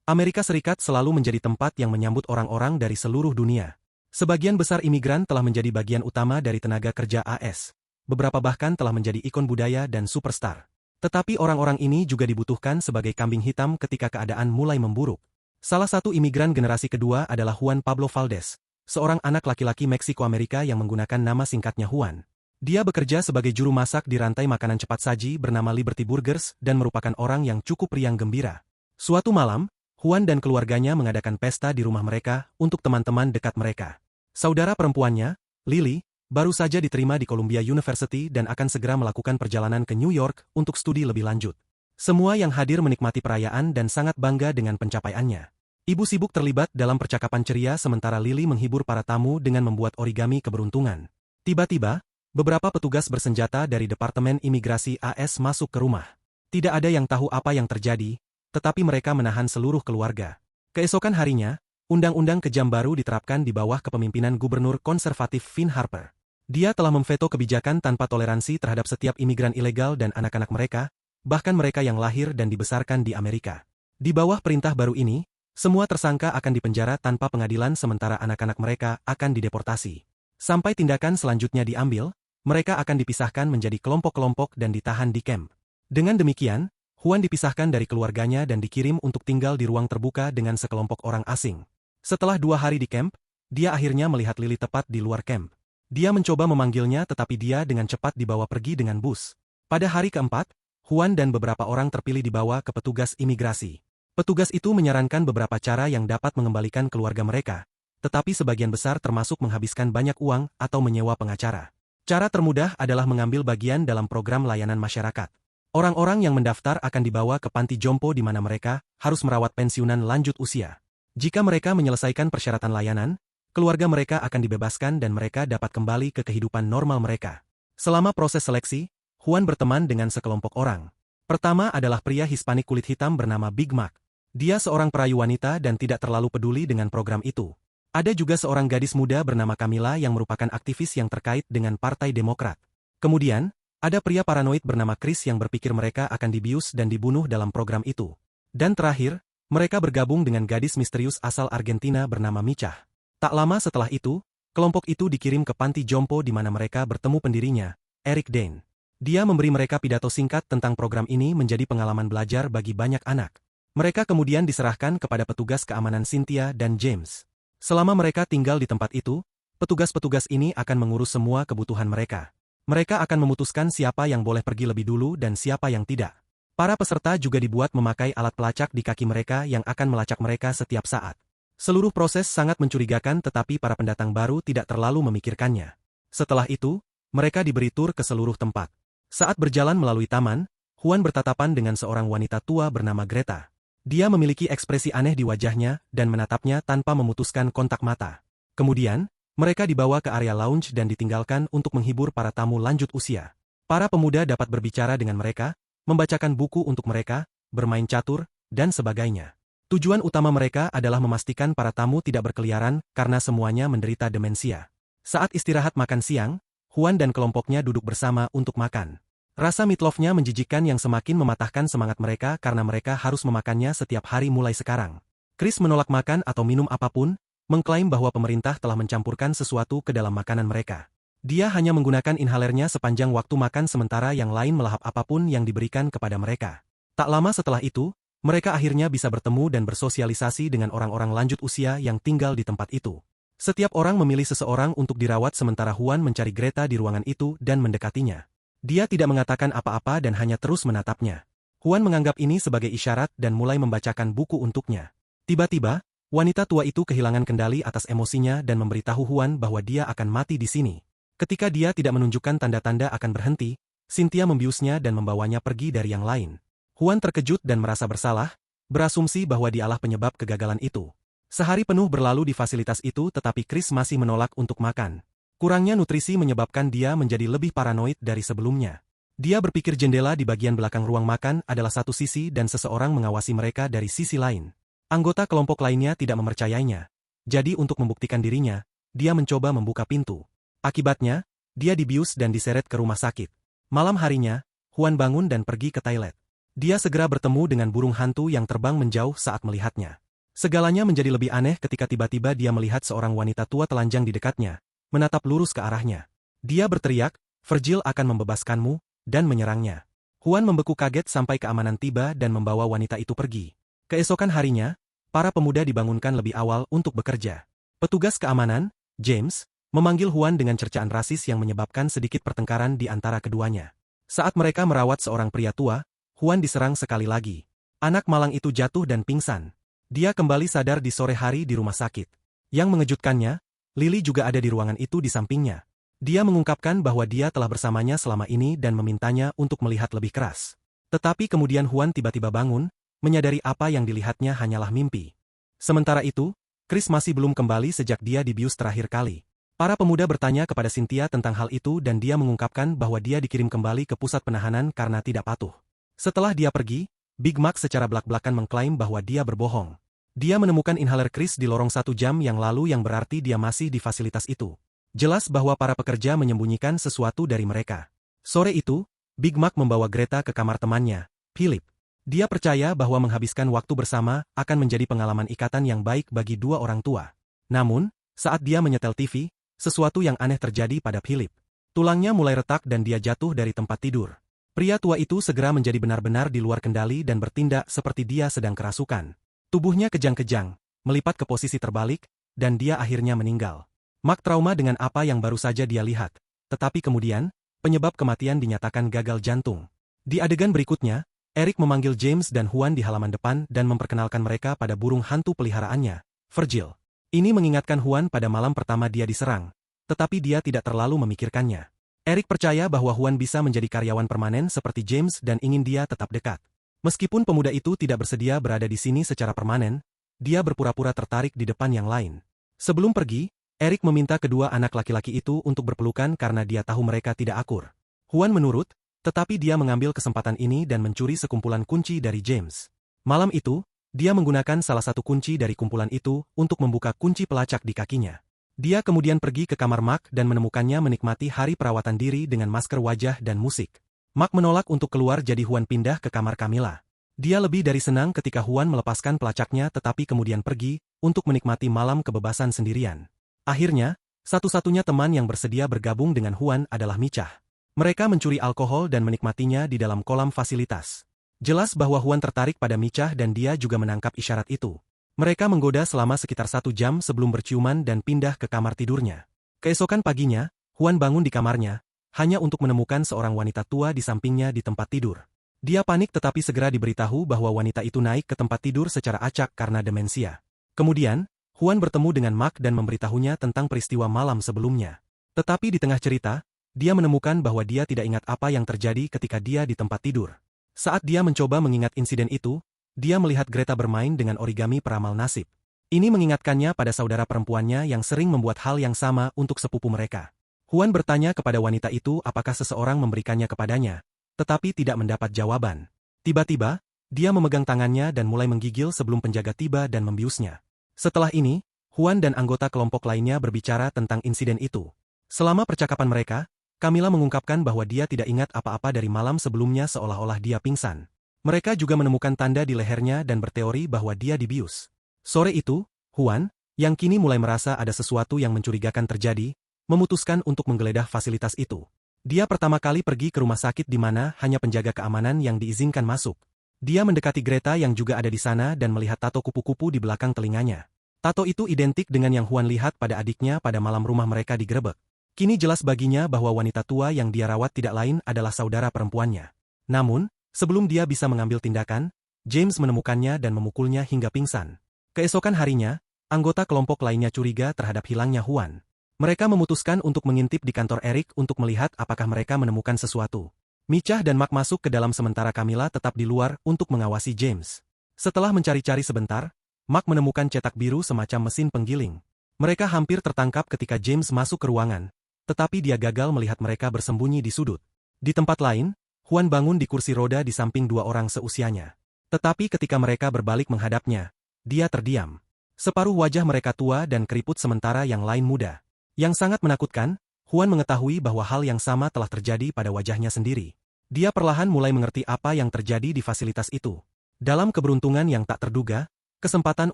Amerika Serikat selalu menjadi tempat yang menyambut orang-orang dari seluruh dunia. Sebagian besar imigran telah menjadi bagian utama dari tenaga kerja AS. Beberapa bahkan telah menjadi ikon budaya dan superstar. Tetapi orang-orang ini juga dibutuhkan sebagai kambing hitam ketika keadaan mulai memburuk. Salah satu imigran generasi kedua adalah Juan Pablo Valdez, seorang anak laki-laki Meksiko-Amerika yang menggunakan nama singkatnya Juan. Dia bekerja sebagai juru masak di rantai makanan cepat saji bernama Liberty Burgers dan merupakan orang yang cukup riang gembira. Suatu malam, Juan dan keluarganya mengadakan pesta di rumah mereka untuk teman-teman dekat mereka. Saudara perempuannya, Lily, baru saja diterima di Columbia University dan akan segera melakukan perjalanan ke New York untuk studi lebih lanjut. Semua yang hadir menikmati perayaan dan sangat bangga dengan pencapaiannya. Ibu sibuk terlibat dalam percakapan ceria sementara Lily menghibur para tamu dengan membuat origami keberuntungan. Tiba-tiba, beberapa petugas bersenjata dari Departemen Imigrasi AS masuk ke rumah. Tidak ada yang tahu apa yang terjadi, tetapi mereka menahan seluruh keluarga. Keesokan harinya, undang-undang kejam baru diterapkan di bawah kepemimpinan Gubernur Konservatif Finn Harper. Dia telah memveto kebijakan tanpa toleransi terhadap setiap imigran ilegal dan anak-anak mereka, bahkan mereka yang lahir dan dibesarkan di Amerika. Di bawah perintah baru ini, semua tersangka akan dipenjara tanpa pengadilan sementara anak-anak mereka akan dideportasi. Sampai tindakan selanjutnya diambil, mereka akan dipisahkan menjadi kelompok-kelompok dan ditahan di camp. Dengan demikian, Juan dipisahkan dari keluarganya dan dikirim untuk tinggal di ruang terbuka dengan sekelompok orang asing. Setelah 2 hari di camp, dia akhirnya melihat Lily tepat di luar camp. Dia mencoba memanggilnya tetapi dia dengan cepat dibawa pergi dengan bus. Pada hari keempat, Juan dan beberapa orang terpilih dibawa ke petugas imigrasi. Petugas itu menyarankan beberapa cara yang dapat mengembalikan keluarga mereka, tetapi sebagian besar termasuk menghabiskan banyak uang atau menyewa pengacara. Cara termudah adalah mengambil bagian dalam program layanan masyarakat. Orang-orang yang mendaftar akan dibawa ke panti jompo di mana mereka harus merawat pensiunan lanjut usia. Jika mereka menyelesaikan persyaratan layanan, keluarga mereka akan dibebaskan dan mereka dapat kembali ke kehidupan normal mereka. Selama proses seleksi, Juan berteman dengan sekelompok orang. Pertama adalah pria Hispanik kulit hitam bernama Big Mac. Dia seorang perayu wanita dan tidak terlalu peduli dengan program itu. Ada juga seorang gadis muda bernama Camila yang merupakan aktivis yang terkait dengan Partai Demokrat. Kemudian, ada pria paranoid bernama Chris yang berpikir mereka akan dibius dan dibunuh dalam program itu. Dan terakhir, mereka bergabung dengan gadis misterius asal Argentina bernama Micha. Tak lama setelah itu, kelompok itu dikirim ke panti jompo di mana mereka bertemu pendirinya, Eric Dane. Dia memberi mereka pidato singkat tentang program ini menjadi pengalaman belajar bagi banyak anak. Mereka kemudian diserahkan kepada petugas keamanan Cynthia dan James. Selama mereka tinggal di tempat itu, petugas-petugas ini akan mengurus semua kebutuhan mereka. Mereka akan memutuskan siapa yang boleh pergi lebih dulu dan siapa yang tidak. Para peserta juga dibuat memakai alat pelacak di kaki mereka yang akan melacak mereka setiap saat. Seluruh proses sangat mencurigakan tetapi para pendatang baru tidak terlalu memikirkannya. Setelah itu, mereka diberi tur ke seluruh tempat. Saat berjalan melalui taman, Juan bertatapan dengan seorang wanita tua bernama Greta. Dia memiliki ekspresi aneh di wajahnya dan menatapnya tanpa memutuskan kontak mata. Kemudian, mereka dibawa ke area lounge dan ditinggalkan untuk menghibur para tamu lanjut usia. Para pemuda dapat berbicara dengan mereka, membacakan buku untuk mereka, bermain catur, dan sebagainya. Tujuan utama mereka adalah memastikan para tamu tidak berkeliaran karena semuanya menderita demensia. Saat istirahat makan siang, Juan dan kelompoknya duduk bersama untuk makan. Rasa meatloaf-nya menjijikkan yang semakin mematahkan semangat mereka karena mereka harus memakannya setiap hari mulai sekarang. Chris menolak makan atau minum apapun, mengklaim bahwa pemerintah telah mencampurkan sesuatu ke dalam makanan mereka. Dia hanya menggunakan inhalernya sepanjang waktu makan sementara yang lain melahap apapun yang diberikan kepada mereka. Tak lama setelah itu, mereka akhirnya bisa bertemu dan bersosialisasi dengan orang-orang lanjut usia yang tinggal di tempat itu. Setiap orang memilih seseorang untuk dirawat sementara Juan mencari Greta di ruangan itu dan mendekatinya. Dia tidak mengatakan apa-apa dan hanya terus menatapnya. Juan menganggap ini sebagai isyarat dan mulai membacakan buku untuknya. Tiba-tiba, wanita tua itu kehilangan kendali atas emosinya dan memberitahu Juan bahwa dia akan mati di sini. Ketika dia tidak menunjukkan tanda-tanda akan berhenti, Cynthia membiusnya dan membawanya pergi dari yang lain. Juan terkejut dan merasa bersalah, berasumsi bahwa dialah penyebab kegagalan itu. Sehari penuh berlalu di fasilitas itu tetapi Chris masih menolak untuk makan. Kurangnya nutrisi menyebabkan dia menjadi lebih paranoid dari sebelumnya. Dia berpikir jendela di bagian belakang ruang makan adalah satu sisi dan seseorang mengawasi mereka dari sisi lain. Anggota kelompok lainnya tidak mempercayainya. Jadi untuk membuktikan dirinya, dia mencoba membuka pintu. Akibatnya, dia dibius dan diseret ke rumah sakit. Malam harinya, Juan bangun dan pergi ke toilet. Dia segera bertemu dengan burung hantu yang terbang menjauh saat melihatnya. Segalanya menjadi lebih aneh ketika tiba-tiba dia melihat seorang wanita tua telanjang di dekatnya, menatap lurus ke arahnya. Dia berteriak, "Virgil akan membebaskanmu," dan menyerangnya. Juan membeku kaget sampai keamanan tiba dan membawa wanita itu pergi. Keesokan harinya, para pemuda dibangunkan lebih awal untuk bekerja. Petugas keamanan, James, memanggil Juan dengan cercaan rasis yang menyebabkan sedikit pertengkaran di antara keduanya. Saat mereka merawat seorang pria tua, Juan diserang sekali lagi. Anak malang itu jatuh dan pingsan. Dia kembali sadar di sore hari di rumah sakit. Yang mengejutkannya, Lily juga ada di ruangan itu di sampingnya. Dia mengungkapkan bahwa dia telah bersamanya selama ini dan memintanya untuk melihat lebih keras. Tetapi kemudian Juan tiba-tiba bangun, menyadari apa yang dilihatnya hanyalah mimpi. Sementara itu, Chris masih belum kembali sejak dia dibius terakhir kali. Para pemuda bertanya kepada Cynthia tentang hal itu dan dia mengungkapkan bahwa dia dikirim kembali ke pusat penahanan karena tidak patuh. Setelah dia pergi, Big Mac secara belak-belakan mengklaim bahwa dia berbohong. Dia menemukan inhaler Chris di lorong 1 jam yang lalu yang berarti dia masih di fasilitas itu. Jelas bahwa para pekerja menyembunyikan sesuatu dari mereka. Sore itu, Big Mac membawa Greta ke kamar temannya, Philip. Dia percaya bahwa menghabiskan waktu bersama akan menjadi pengalaman ikatan yang baik bagi dua orang tua. Namun, saat dia menyetel TV, sesuatu yang aneh terjadi pada Philip. Tulangnya mulai retak dan dia jatuh dari tempat tidur. Pria tua itu segera menjadi benar-benar di luar kendali dan bertindak seperti dia sedang kerasukan. Tubuhnya kejang-kejang, melipat ke posisi terbalik, dan dia akhirnya meninggal. Mark trauma dengan apa yang baru saja dia lihat. Tetapi kemudian, penyebab kematian dinyatakan gagal jantung. Di adegan berikutnya, Eric memanggil James dan Juan di halaman depan dan memperkenalkan mereka pada burung hantu peliharaannya, Virgil. Ini mengingatkan Juan pada malam pertama dia diserang, tetapi dia tidak terlalu memikirkannya. Eric percaya bahwa Juan bisa menjadi karyawan permanen seperti James dan ingin dia tetap dekat. Meskipun pemuda itu tidak bersedia berada di sini secara permanen, dia berpura-pura tertarik di depan yang lain. Sebelum pergi, Eric meminta kedua anak laki-laki itu untuk berpelukan karena dia tahu mereka tidak akur. Juan menurut, tetapi dia mengambil kesempatan ini dan mencuri sekumpulan kunci dari James. Malam itu, dia menggunakan salah satu kunci dari kumpulan itu untuk membuka kunci pelacak di kakinya. Dia kemudian pergi ke kamar Mark dan menemukannya menikmati hari perawatan diri dengan masker wajah dan musik. Mark menolak untuk keluar jadi Juan pindah ke kamar Camilla. Dia lebih dari senang ketika Juan melepaskan pelacaknya tetapi kemudian pergi untuk menikmati malam kebebasan sendirian. Akhirnya, satu-satunya teman yang bersedia bergabung dengan Juan adalah Micah. Mereka mencuri alkohol dan menikmatinya di dalam kolam fasilitas. Jelas bahwa Juan tertarik pada Micah dan dia juga menangkap isyarat itu. Mereka menggoda selama sekitar 1 jam sebelum berciuman dan pindah ke kamar tidurnya. Keesokan paginya, Juan bangun di kamarnya, hanya untuk menemukan seorang wanita tua di sampingnya di tempat tidur. Dia panik tetapi segera diberitahu bahwa wanita itu naik ke tempat tidur secara acak karena demensia. Kemudian, Juan bertemu dengan Mark dan memberitahunya tentang peristiwa malam sebelumnya. Tetapi di tengah cerita, dia menemukan bahwa dia tidak ingat apa yang terjadi ketika dia di tempat tidur. Saat dia mencoba mengingat insiden itu, dia melihat Greta bermain dengan origami peramal nasib. Ini mengingatkannya pada saudara perempuannya yang sering membuat hal yang sama untuk sepupu mereka. Juan bertanya kepada wanita itu apakah seseorang memberikannya kepadanya, tetapi tidak mendapat jawaban. Tiba-tiba, dia memegang tangannya dan mulai menggigil sebelum penjaga tiba dan membiusnya. Setelah ini, Juan dan anggota kelompok lainnya berbicara tentang insiden itu. Selama percakapan mereka, Camilla mengungkapkan bahwa dia tidak ingat apa-apa dari malam sebelumnya seolah-olah dia pingsan. Mereka juga menemukan tanda di lehernya dan berteori bahwa dia dibius. Sore itu, Juan, yang kini mulai merasa ada sesuatu yang mencurigakan terjadi, memutuskan untuk menggeledah fasilitas itu. Dia pertama kali pergi ke rumah sakit di mana hanya penjaga keamanan yang diizinkan masuk. Dia mendekati Greta yang juga ada di sana dan melihat tato kupu-kupu di belakang telinganya. Tato itu identik dengan yang Juan lihat pada adiknya pada malam rumah mereka digerebek. Kini jelas baginya bahwa wanita tua yang dia rawat tidak lain adalah saudara perempuannya. Namun, sebelum dia bisa mengambil tindakan, James menemukannya dan memukulnya hingga pingsan. Keesokan harinya, anggota kelompok lainnya curiga terhadap hilangnya Juan. Mereka memutuskan untuk mengintip di kantor Eric untuk melihat apakah mereka menemukan sesuatu. Micah dan Mark masuk ke dalam sementara Camilla tetap di luar untuk mengawasi James. Setelah mencari-cari sebentar, Mark menemukan cetak biru semacam mesin penggiling. Mereka hampir tertangkap ketika James masuk ke ruangan, tetapi dia gagal melihat mereka bersembunyi di sudut. Di tempat lain, Juan bangun di kursi roda di samping dua orang seusianya. Tetapi ketika mereka berbalik menghadapnya, dia terdiam. Separuh wajah mereka tua dan keriput sementara yang lain muda. Yang sangat menakutkan, Juan mengetahui bahwa hal yang sama telah terjadi pada wajahnya sendiri. Dia perlahan mulai mengerti apa yang terjadi di fasilitas itu. Dalam keberuntungan yang tak terduga, kesempatan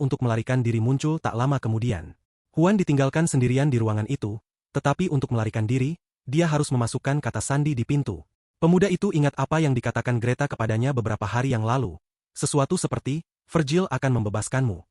untuk melarikan diri muncul tak lama kemudian. Huan ditinggalkan sendirian di ruangan itu, tetapi untuk melarikan diri, dia harus memasukkan kata sandi di pintu. Pemuda itu ingat apa yang dikatakan Greta kepadanya beberapa hari yang lalu. Sesuatu seperti, Virgil akan membebaskanmu.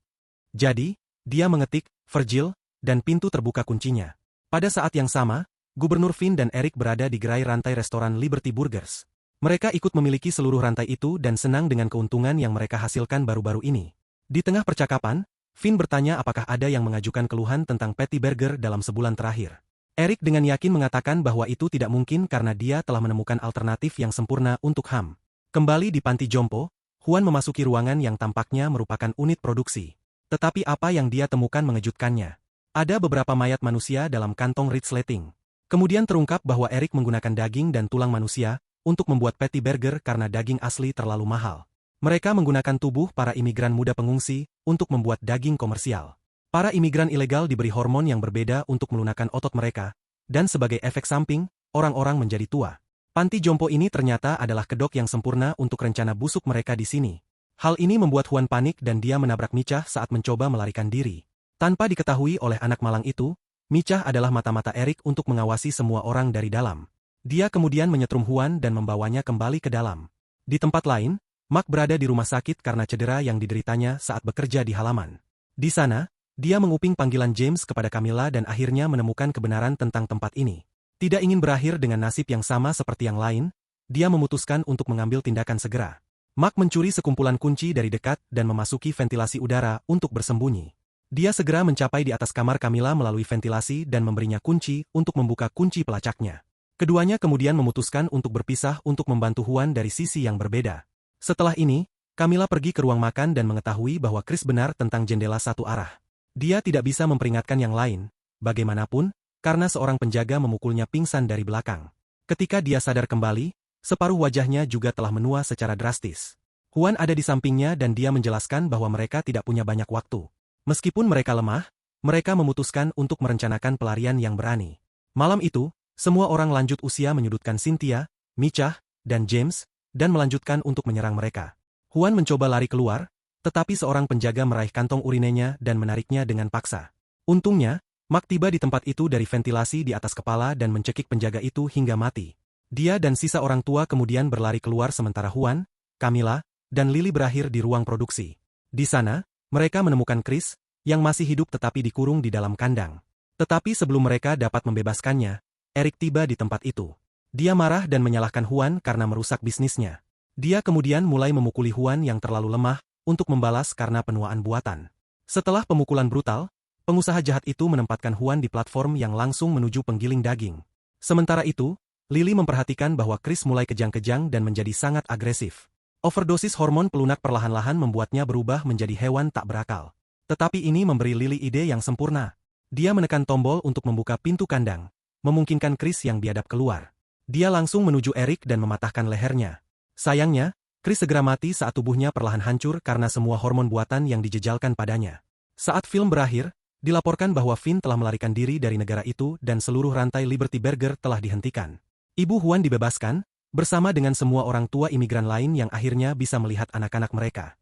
Jadi, dia mengetik, Virgil, dan pintu terbuka kuncinya. Pada saat yang sama, Gubernur Finn dan Eric berada di gerai rantai restoran Liberty Burgers. Mereka ikut memiliki seluruh rantai itu dan senang dengan keuntungan yang mereka hasilkan baru-baru ini. Di tengah percakapan, Finn bertanya apakah ada yang mengajukan keluhan tentang Patty Burger dalam sebulan terakhir. Eric dengan yakin mengatakan bahwa itu tidak mungkin karena dia telah menemukan alternatif yang sempurna untuk Ham. Kembali di panti jompo, Huan memasuki ruangan yang tampaknya merupakan unit produksi. Tetapi apa yang dia temukan mengejutkannya. Ada beberapa mayat manusia dalam kantong resleting. Kemudian terungkap bahwa Eric menggunakan daging dan tulang manusia untuk membuat patty burger karena daging asli terlalu mahal. Mereka menggunakan tubuh para imigran muda pengungsi untuk membuat daging komersial. Para imigran ilegal diberi hormon yang berbeda untuk melunakkan otot mereka, dan sebagai efek samping, orang-orang menjadi tua. Panti jompo ini ternyata adalah kedok yang sempurna untuk rencana busuk mereka di sini. Hal ini membuat Huan panik dan dia menabrak Micah saat mencoba melarikan diri. Tanpa diketahui oleh anak malang itu, Micah adalah mata-mata Eric untuk mengawasi semua orang dari dalam. Dia kemudian menyetrum Huan dan membawanya kembali ke dalam. Di tempat lain, Mark berada di rumah sakit karena cedera yang dideritanya saat bekerja di halaman. Di sana, dia menguping panggilan James kepada Camilla dan akhirnya menemukan kebenaran tentang tempat ini. Tidak ingin berakhir dengan nasib yang sama seperti yang lain, dia memutuskan untuk mengambil tindakan segera. Mark mencuri sekumpulan kunci dari dekat dan memasuki ventilasi udara untuk bersembunyi. Dia segera mencapai di atas kamar Camilla melalui ventilasi dan memberinya kunci untuk membuka kunci pelacaknya. Keduanya kemudian memutuskan untuk berpisah untuk membantu Huan dari sisi yang berbeda. Setelah ini, Camilla pergi ke ruang makan dan mengetahui bahwa Chris benar tentang jendela satu arah. Dia tidak bisa memperingatkan yang lain, bagaimanapun, karena seorang penjaga memukulnya pingsan dari belakang. Ketika dia sadar kembali, separuh wajahnya juga telah menua secara drastis. Huan ada di sampingnya dan dia menjelaskan bahwa mereka tidak punya banyak waktu. Meskipun mereka lemah, mereka memutuskan untuk merencanakan pelarian yang berani. Malam itu, semua orang lanjut usia menyudutkan Cynthia, Micah, dan James, dan melanjutkan untuk menyerang mereka. Huan mencoba lari keluar, tetapi seorang penjaga meraih kantong urinenya dan menariknya dengan paksa. Untungnya, Mark tiba di tempat itu dari ventilasi di atas kepala dan mencekik penjaga itu hingga mati. Dia dan sisa orang tua kemudian berlari keluar sementara Huan, Camilla, dan Lily berakhir di ruang produksi. Di sana, mereka menemukan Chris, yang masih hidup tetapi dikurung di dalam kandang. Tetapi sebelum mereka dapat membebaskannya, Eric tiba di tempat itu. Dia marah dan menyalahkan Huan karena merusak bisnisnya. Dia kemudian mulai memukuli Huan yang terlalu lemah untuk membalas karena penuaan buatan. Setelah pemukulan brutal, pengusaha jahat itu menempatkan Huan di platform yang langsung menuju penggiling daging. Sementara itu, Lily memperhatikan bahwa Chris mulai kejang-kejang dan menjadi sangat agresif. Overdosis hormon pelunak perlahan-lahan membuatnya berubah menjadi hewan tak berakal. Tetapi ini memberi Lily ide yang sempurna. Dia menekan tombol untuk membuka pintu kandang, memungkinkan Chris yang biadab keluar. Dia langsung menuju Eric dan mematahkan lehernya. Sayangnya, Chris segera mati saat tubuhnya perlahan hancur karena semua hormon buatan yang dijejalkan padanya. Saat film berakhir, dilaporkan bahwa Finn telah melarikan diri dari negara itu dan seluruh rantai Liberty Burger telah dihentikan. Ibu Huan dibebaskan, bersama dengan semua orang tua imigran lain yang akhirnya bisa melihat anak-anak mereka.